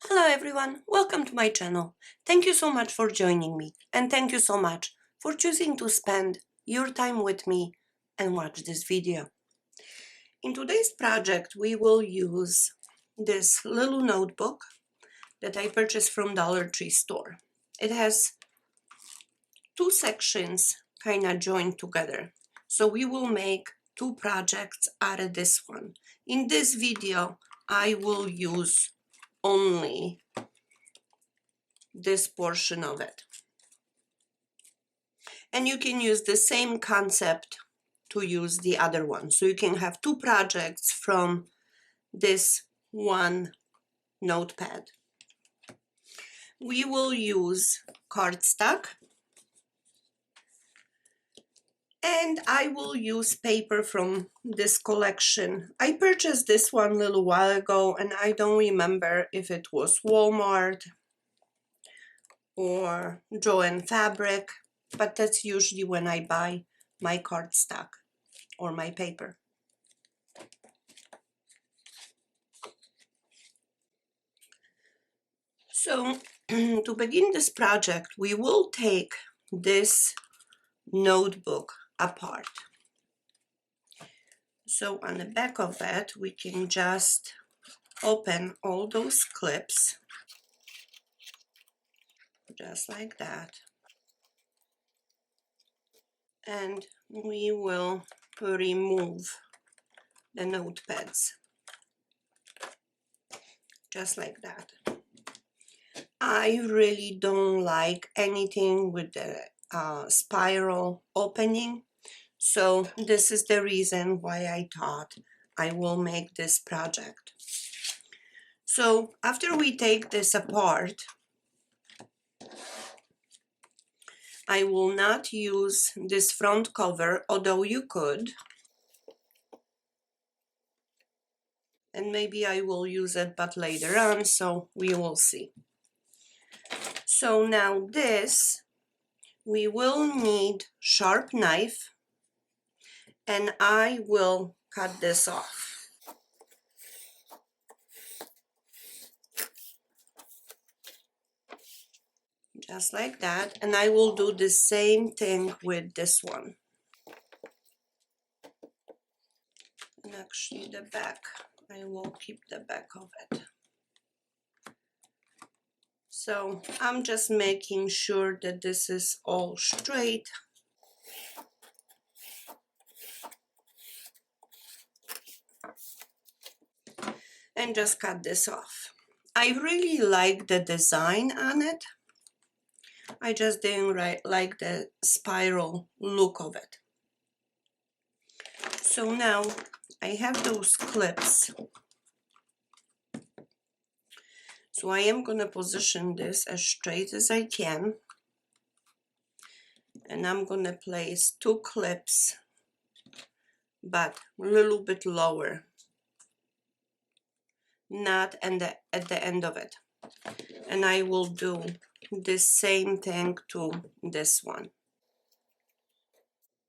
Hello everyone, welcome to my channel. Thank you so much for joining me and thank you so much for choosing to spend your time with me and watch this video. In today's project we will use this little notebook that I purchased from Dollar Tree store. It has two sections kind of joined together. So we will make two projects out of this one. In this video I will use only this portion of it. And you can use the same concept to use the other one. So you can have two projects from this one notepad. We will use cardstock and I will use paper from this collection. I purchased this one a little while ago and I don't remember if it was Walmart or Joann Fabric, but that's usually when I buy my cardstock or my paper. So to begin this project, we will take this notebook apart. So on the back of it, we can just open all those clips, just like that. And we will remove the notepads, just like that. I really don't like anything with the spiral opening, so this is the reason why I thought I will make this project. So after we take this apart, I will not use this front cover, although you could, and maybe I will use it but later on, so we will see. So now this, we will need sharp knife and I will cut this off. Just like that, and I will do the same thing with this one. And actually the back, I will keep the back of it. So I'm just making sure that this is all straight. And just cut this off. I really like the design on it. I just didn't like the spiral look of it. So now I have those clips. So I am going to position this as straight as I can. And I'm going to place two clips, but a little bit lower. Not at the end of it. And I will do the same thing to this one.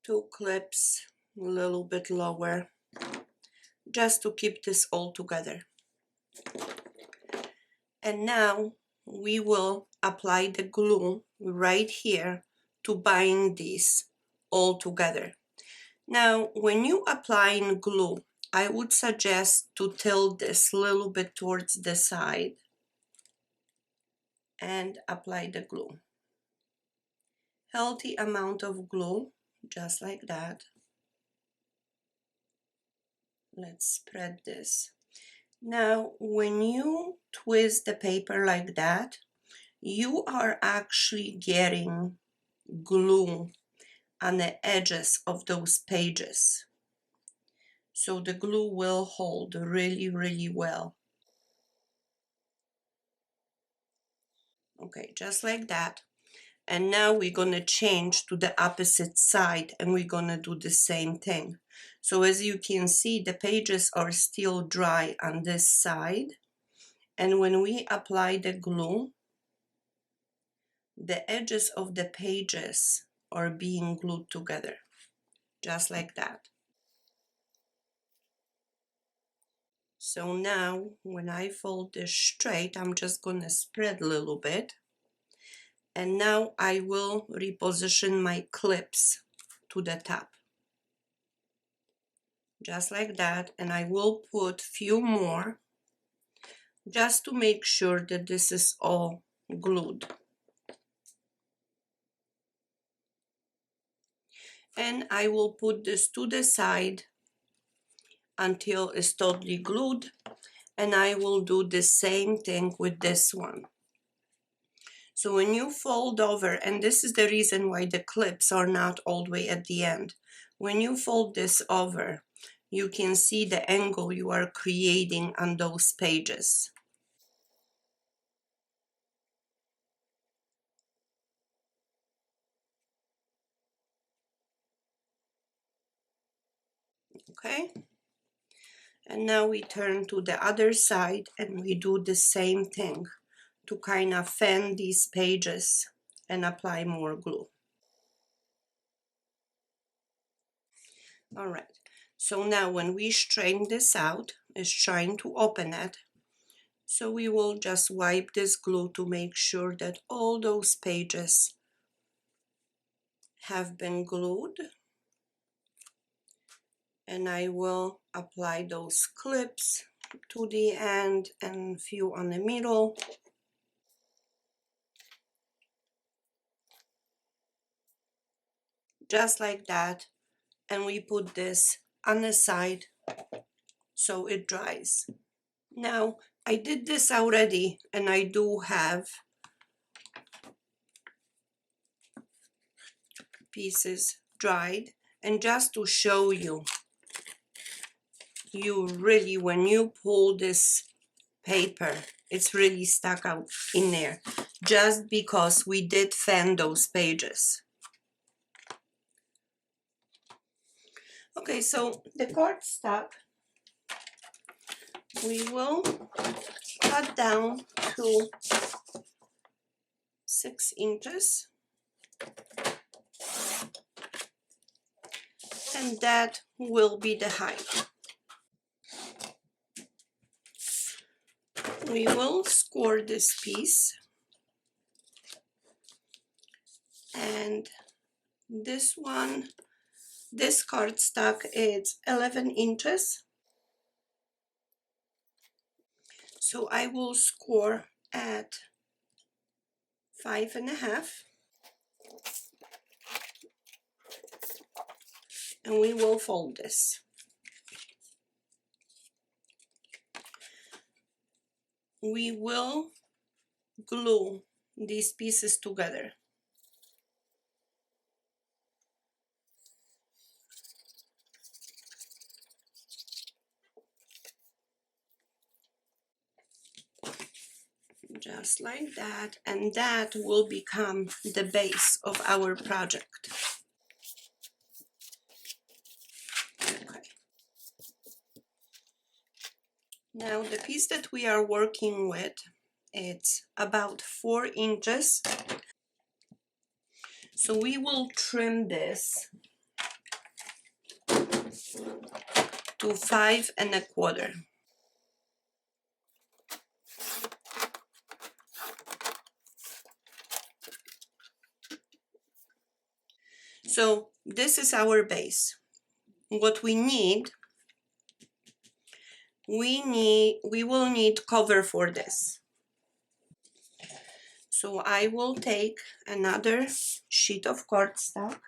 Two clips, a little bit lower, just to keep this all together. And now we will apply the glue right here to bind these all together. Now, when you apply glue, I would suggest to tilt this a little bit towards the side and apply the glue. Healthy amount of glue, just like that. Let's spread this. Now, when you twist the paper like that, you are actually getting glue on the edges of those pages. So the glue will hold really, really well. Okay, just like that. And now we're going to change to the opposite side and we're going to do the same thing. So as you can see, the pages are still dry on this side. And when we apply the glue, the edges of the pages are being glued together, just like that. So now when I fold this straight, I'm just gonna spread a little bit. And now I will reposition my clips to the top. Just like that, and I will put few more just to make sure that this is all glued. And I will put this to the side until it's totally glued, and I will do the same thing with this one. So when you fold over, and this is the reason why the clips are not all the way at the end, when you fold this over, you can see the angle you are creating on those pages. Okay? And now we turn to the other side and we do the same thing to kind of fan these pages and apply more glue. All right, so now when we strain this out, it's trying to open it. So we will just wipe this glue to make sure that all those pages have been glued. And I will apply those clips to the end and a few on the middle. Just like that. And we put this on the side so it dries. Now, I did this already and I do have pieces dried. And just to show you, really, when you pull this paper, it's really stuck out in there just because we did fan those pages. Okay, so the cardstock, we will cut down to 6 inches, and that will be the height. We will score this piece, and this one, this cardstock is 11 inches. So I will score at 5.5, and we will fold this. We will glue these pieces together. Just like that, and that will become the base of our project. Okay. Now the piece that we are working with, it's about 4 inches. So we will trim this to 5.25. So this is our base. What we will need cover for this. So I will take another sheet of cardstock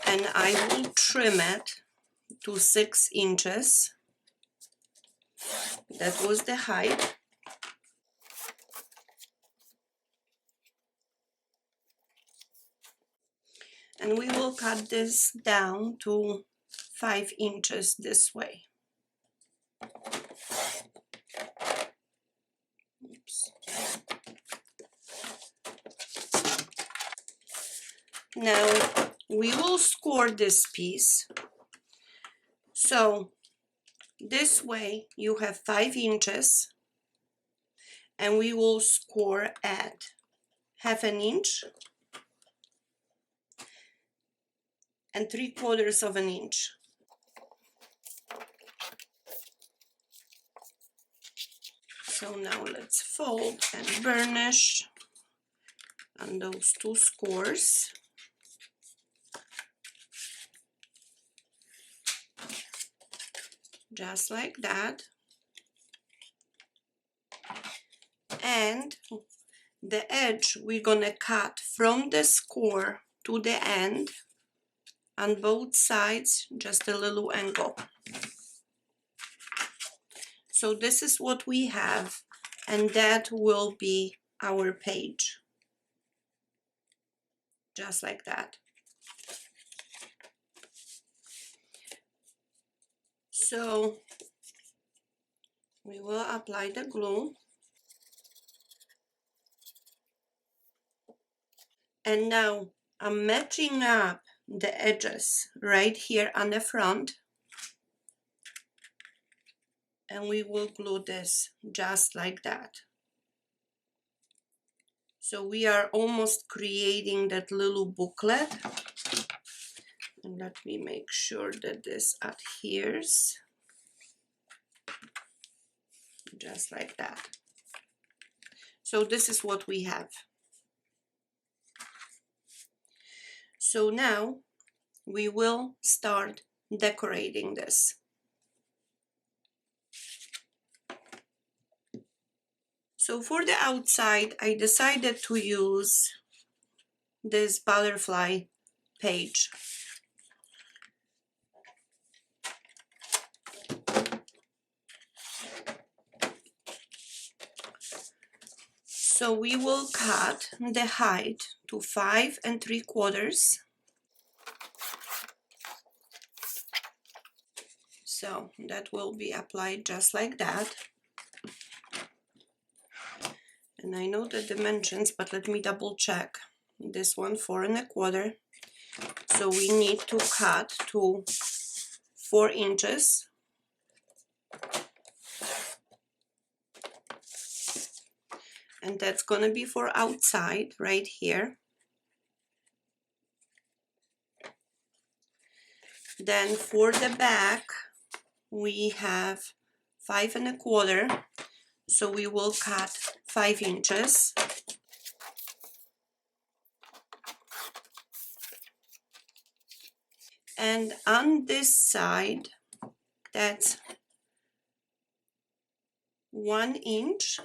and I will trim it to 6 inches. That was the height. And we will cut this down to 5 inches this way. Oops. Now we will score this piece. So this way you have 5 inches, and we will score at 1/2 inch. 3/4 of an inch. So now let's fold and burnish on those two scores. Just like that. And the edge we're gonna cut from the score to the end on both sides, just a little angle. So this is what we have, and that will be our page. Just like that. So we will apply the glue. And now I'm matching up the edges right here on the front. And we will glue this just like that. So we are almost creating that little booklet. And let me make sure that this adheres. Just like that. So this is what we have. So now we will start decorating this. So for the outside, I decided to use this butterfly page. So we will cut the height to 5 3/4. So that will be applied just like that. And I know the dimensions, but let me double check. This one 4 1/4. So we need to cut to 4 inches. And that's going to be for outside right here. Then for the back, we have 5 1/4. So we will cut 5 inches. And on this side, that's 1 inch.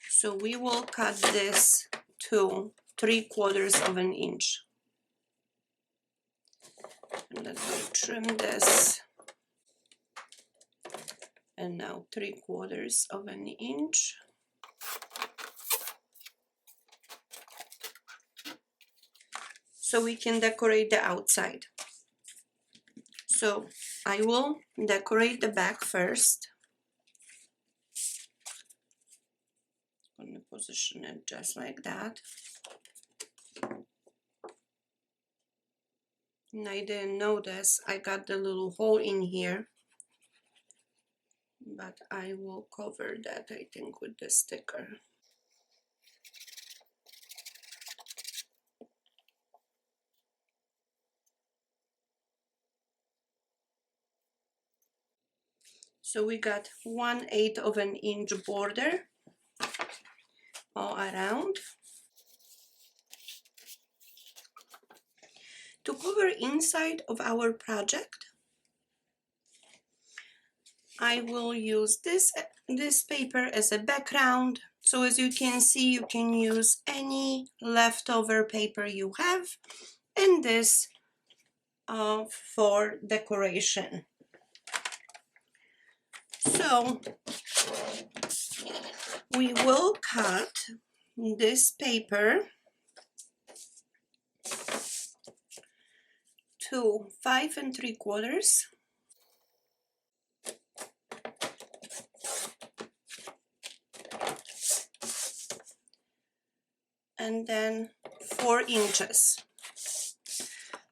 So we will cut this to 3/4 of an inch. And let me trim this. And now 3/4 of an inch. So we can decorate the outside. So I will decorate the back first. I'm going to position it just like that. And I didn't notice I got the little hole in here, but I will cover that, I think, with the sticker. So we got 1/8 of an inch border all around. To cover inside of our project, I will use this paper as a background. So as you can see, you can use any leftover paper you have, and this for decoration. So we will cut this paper to 5 3/4. And then 4 inches.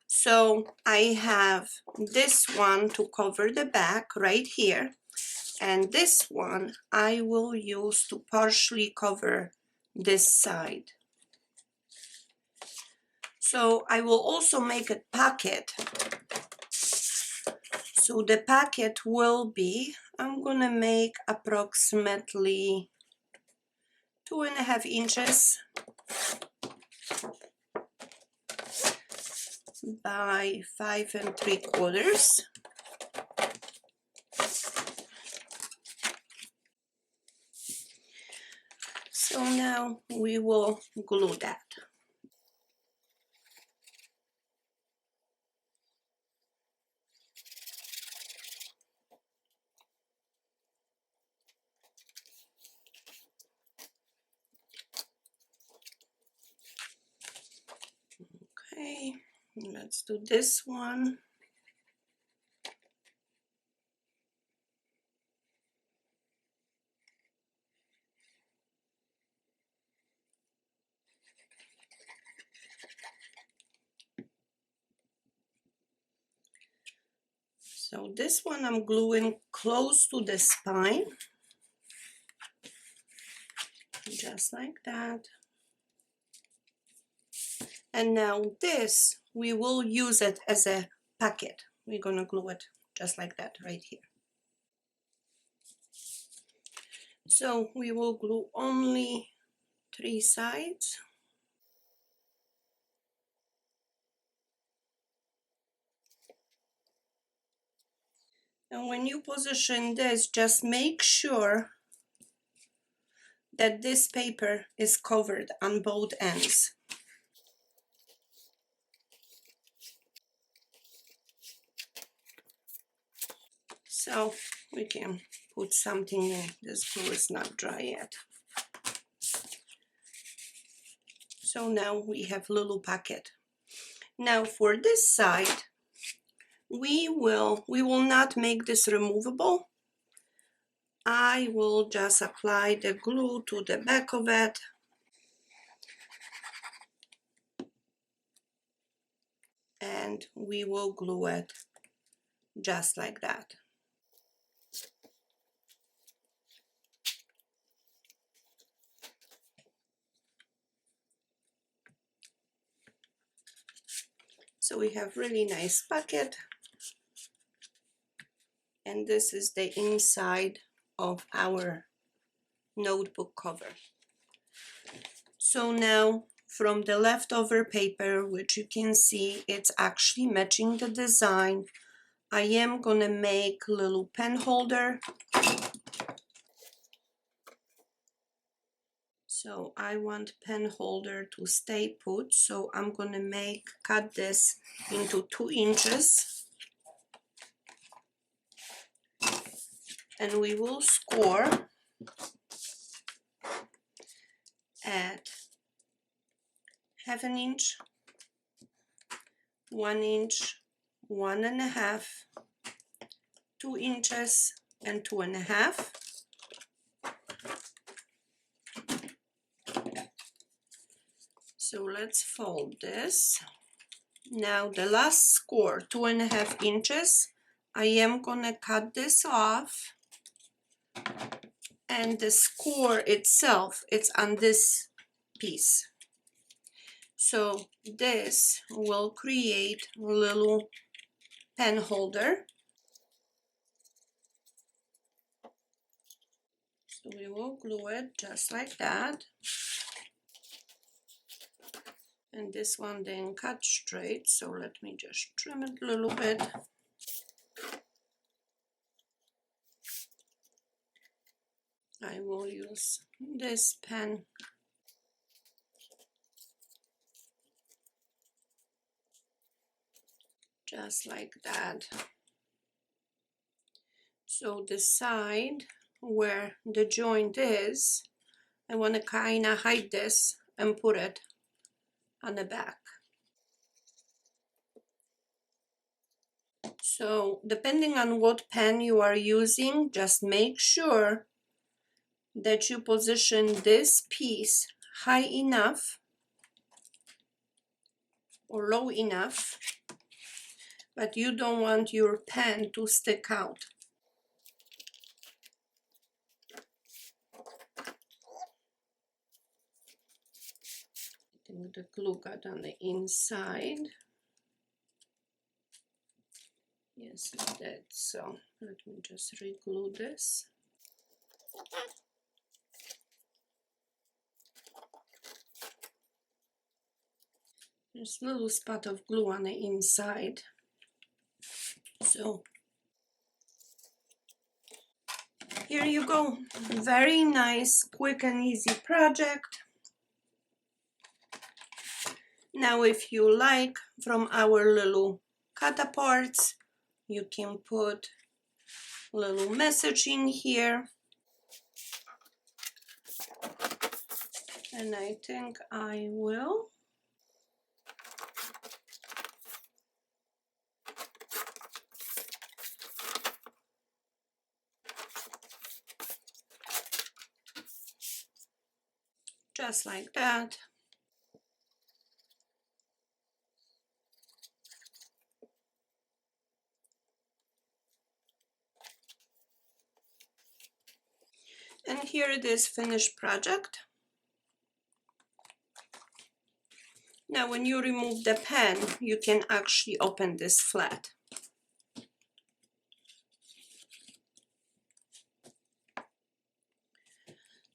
So I have this one to cover the back right here, and this one I will use to partially cover this side. So I will also make a packet. So the packet will be, I'm gonna make approximately 2.5 inches by 5 3/4. So now we will glue that. Okay, let's do this one. So this one I'm gluing close to the spine, just like that. And now this, we will use it as a packet. We're gonna glue it just like that right here. So we will glue only 3 sides. And when you position this, just make sure that this paper is covered on both ends. So we can put something in. This glue is not dry yet. So now we have little packet. Now for this side, we will not make this removable. I will just apply the glue to the back of it. And we will glue it just like that. So we have really nice packet. And this is the inside of our notebook cover. So now from the leftover paper, which you can see it's actually matching the design, I am gonna make a little pen holder. So I want pen holder to stay put, so I'm gonna cut this into 2 inches. And we will score at 1/2 inch, 1 inch, 1.5, 2 inches, and 2.5. So let's fold this. Now the last score, 2.5 inches, I am gonna cut this off. And the score itself, it's on this piece. So this will create a little pen holder. So we will glue it just like that. And this one didn't cut straight, so let me just trim it a little bit. I will use this pen. Just like that. So the side where the joint is, I want to kind of hide this and put it on the back. So depending on what pen you are using, just make sure that you position this piece high enough or low enough, but you don't want your pen to stick out. the glue got on the inside. Yes, it did. So let me just re-glue this. There's a little spot of glue on the inside. So here you go. Very nice, quick and easy project. Now if you like, from our little catapults, you can put a little message in here. And I think I will. Just like that. And here it is, finished project. Now when you remove the pen, you can actually open this flat.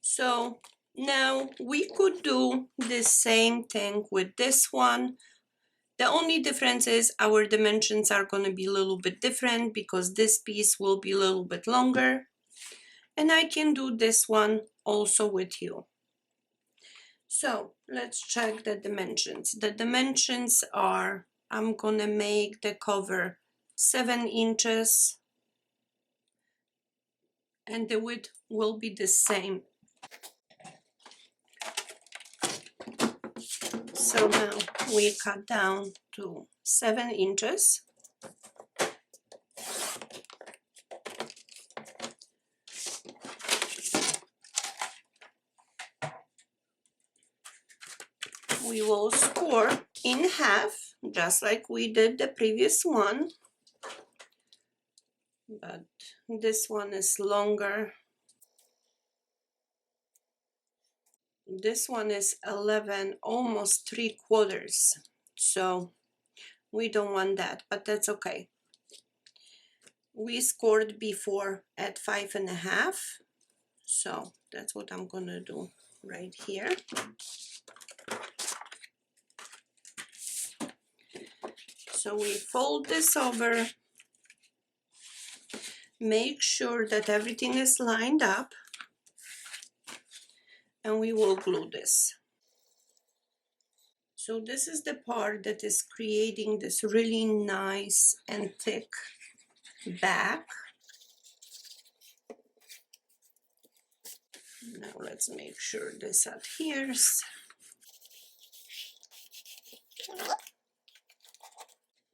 So now we could do the same thing with this one. The only difference is our dimensions are going to be a little bit different because this piece will be a little bit longer. And I can do this one also with you. So let's check the dimensions. The dimensions are, I'm going to make the cover 7 inches and the width will be the same. So now we cut down to 7 inches. We will score in half, just like we did the previous one. But this one is longer. This one is 11, almost 3/4. So we don't want that, but that's okay. We scored before at 5.5. So that's what I'm gonna do right here. So we fold this over, make sure that everything is lined up, and we will glue this. So this is the part that is creating this really nice and thick back. Now let's make sure this adheres.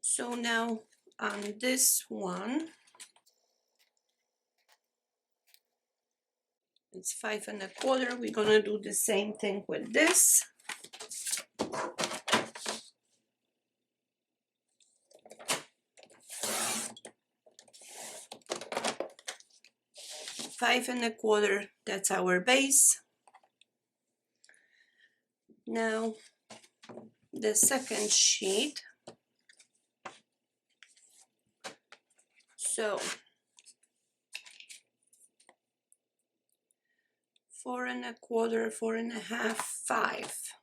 So now on this one, it's 5.25. We're gonna do the same thing with this. Five and a quarter, that's our base. Now the second sheet. So 4.25, 4.5, 5.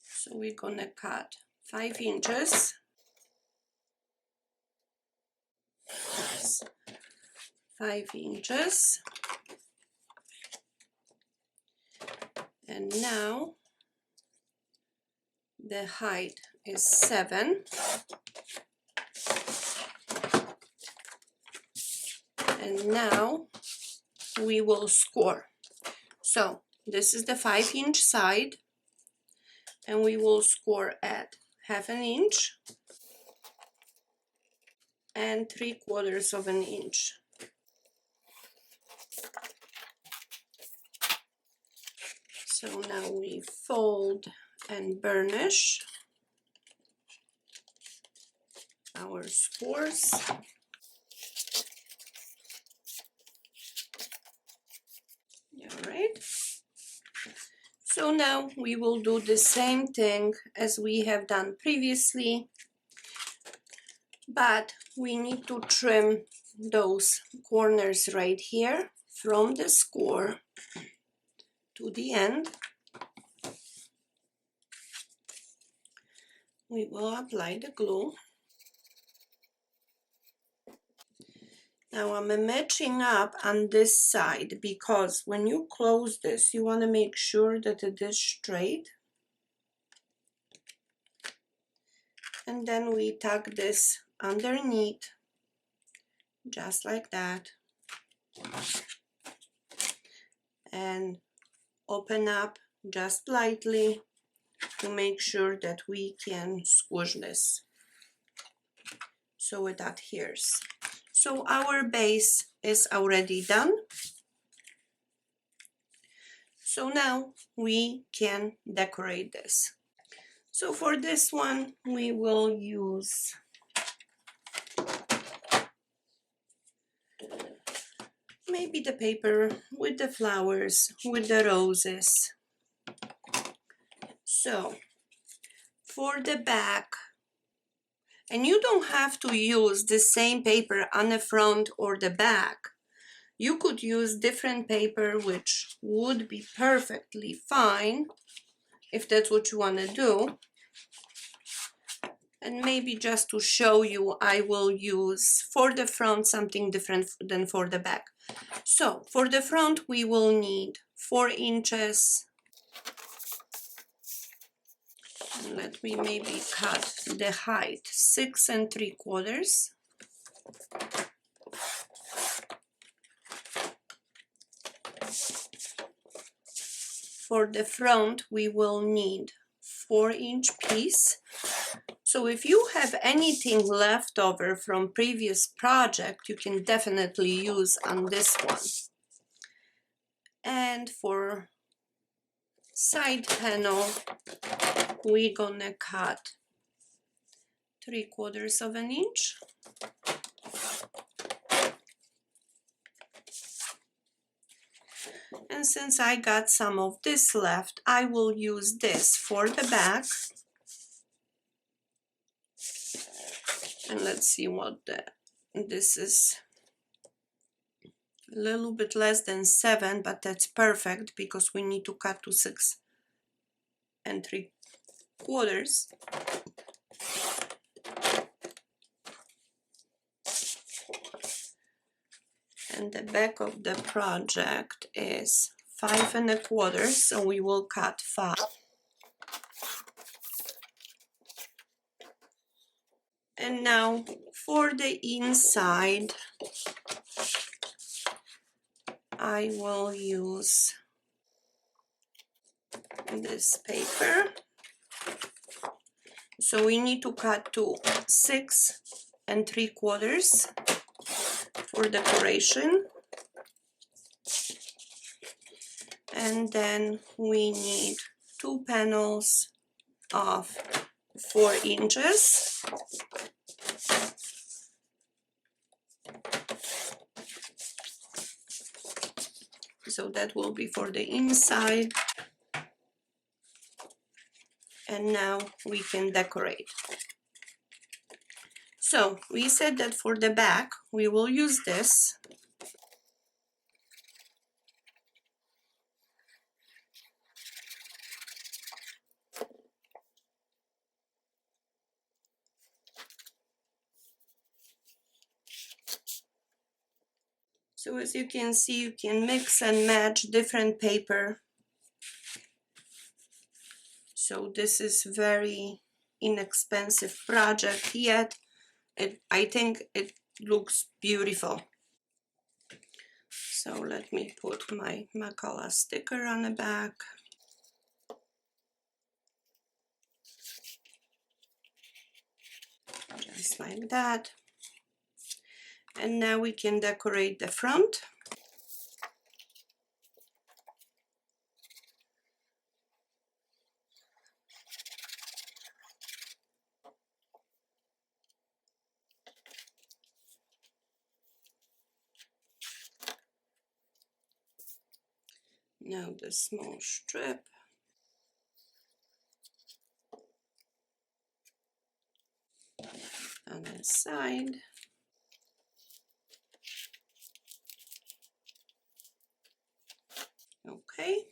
So we're gonna cut 5 inches. 5 inches. And now the height is 7. And now we will score. So this is the 5-inch side, and we will score at 1/2 inch and 3/4 inch. So now we fold and burnish our scores. All right. So now we will do the same thing as we have done previously, but we need to trim those corners right here from the score to the end. We will apply the glue. Now I'm matching up on this side because when you close this, you want to make sure that it is straight. And then we tuck this underneath, just like that. And open up just lightly to make sure that we can squish this so it adheres. So our base is already done. So now we can decorate this. So for this one, we will use maybe the paper with the flowers, with the roses. So for the back, and you don't have to use the same paper on the front or the back. You could use different paper, which would be perfectly fine if that's what you want to do. And maybe just to show you, I will use for the front something different than for the back. So for the front, we will need 4 inches. And let me maybe cut the height 6 3/4. For the front, we will need 4-inch piece. So if you have anything left over from previous project, you can definitely use on this one. And for side panel, we're gonna cut 3/4 inch. And since I got some of this left, I will use this for the back. And let's see what this is. A little bit less than 7, but that's perfect because we need to cut to 6 3/4. And the back of the project is 5 1/4, so we will cut 5. And now for the inside, I will use this paper. So we need to cut to 6 3/4 for decoration. And then we need 2 panels of 4 inches. So that will be for the inside. And now we can decorate. So we said that for the back, we will use this. So as you can see, you can mix and match different paper. So this is very inexpensive project, yet I think it looks beautiful. So let me put my MaKala sticker on the back. Just like that. And now we can decorate the front. Now the small strip. on this side. Okay,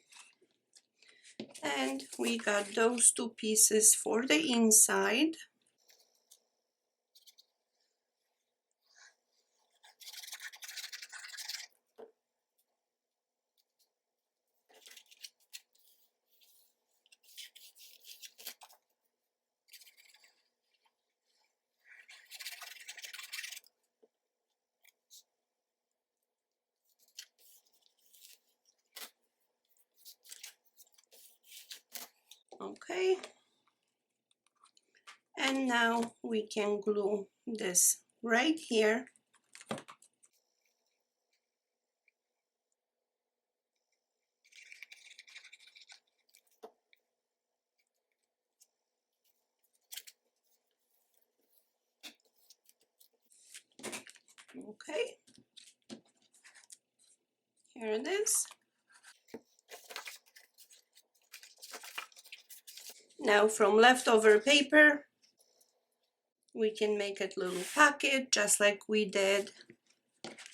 and we got those two pieces for the inside. Okay, and now we can glue this right here. Okay, here it is. Now from leftover paper, we can make a little pocket just like we did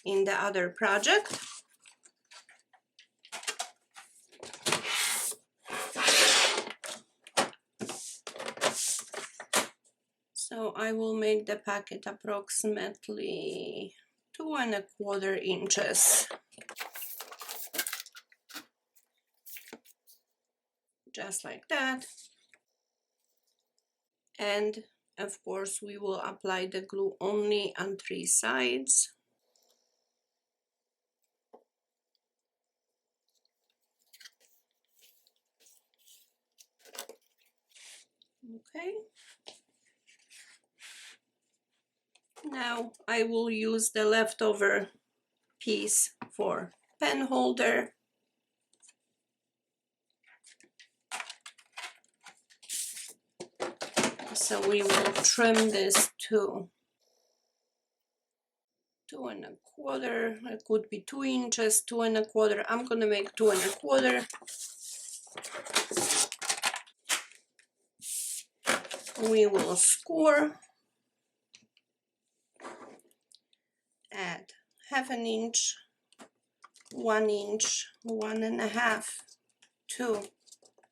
in the other project. So I will make the pocket approximately 2¼ inches. Just like that. And of course we will apply the glue only on 3 sides. Okay. Now I will use the leftover piece for pen holder. So we will trim this to 2¼ It could be 2 inches, 2¼ I'm gonna make 2¼ We will score, add 1/2 inch, 1 inch, 1½ 2,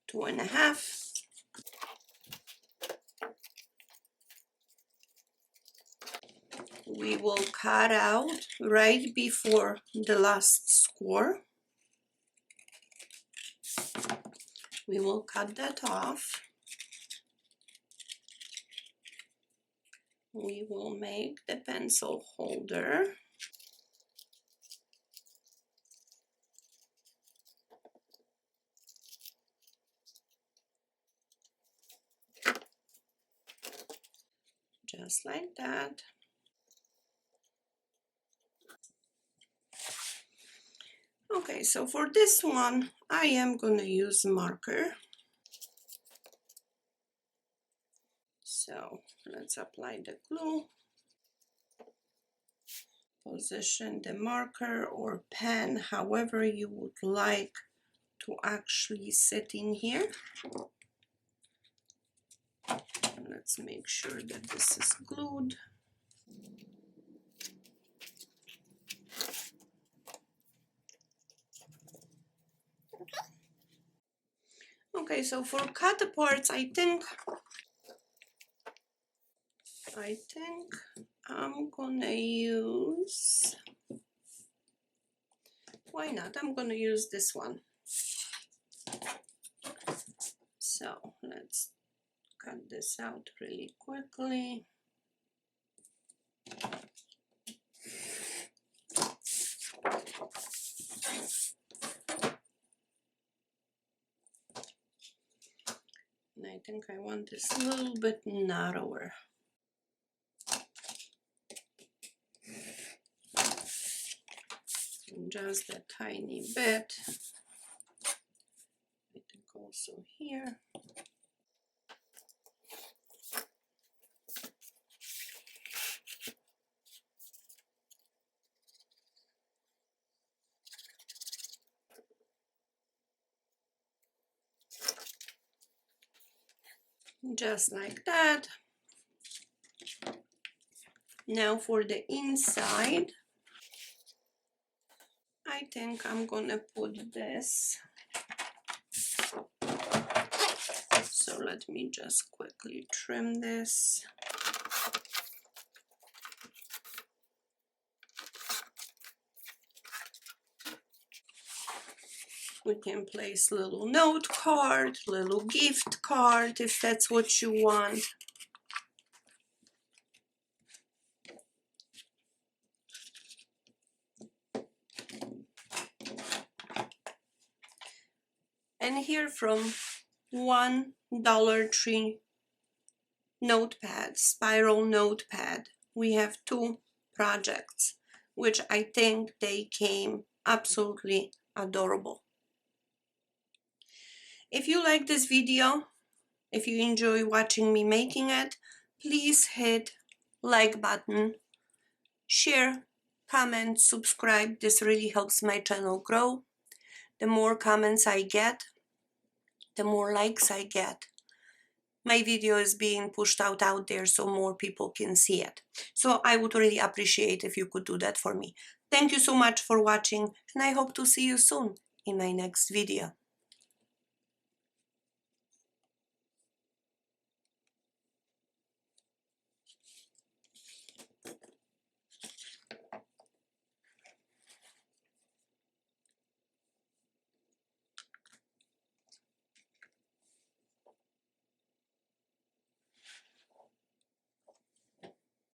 2½. We will cut out right before the last score. We will cut that off. We will make the pencil holder. Just like that. Okay, so for this one, I am gonna use marker. So let's apply the glue. Position the marker or pen however you would like to actually sit in here. Let's make sure that this is glued. Okay, so for cut parts, I think I'm gonna use, why not? I'm gonna use this one. So let's cut this out really quickly. And I think I want this a little bit narrower. Just a tiny bit. I think also here. Just like that. Now for the inside, I think I'm gonna put this. So let me just quickly trim this. We can place little note card, little gift card if that's what you want. And here from $1 Tree notepad, spiral notepad, we have two projects, which I think they came absolutely adorable. If you like this video, if you enjoy watching me making it, please hit like button, share, comment, subscribe. This really helps my channel grow. The more comments I get, the more likes I get. My video is being pushed out there so more people can see it. So I would really appreciate if you could do that for me. Thank you so much for watching, and I hope to see you soon in my next video.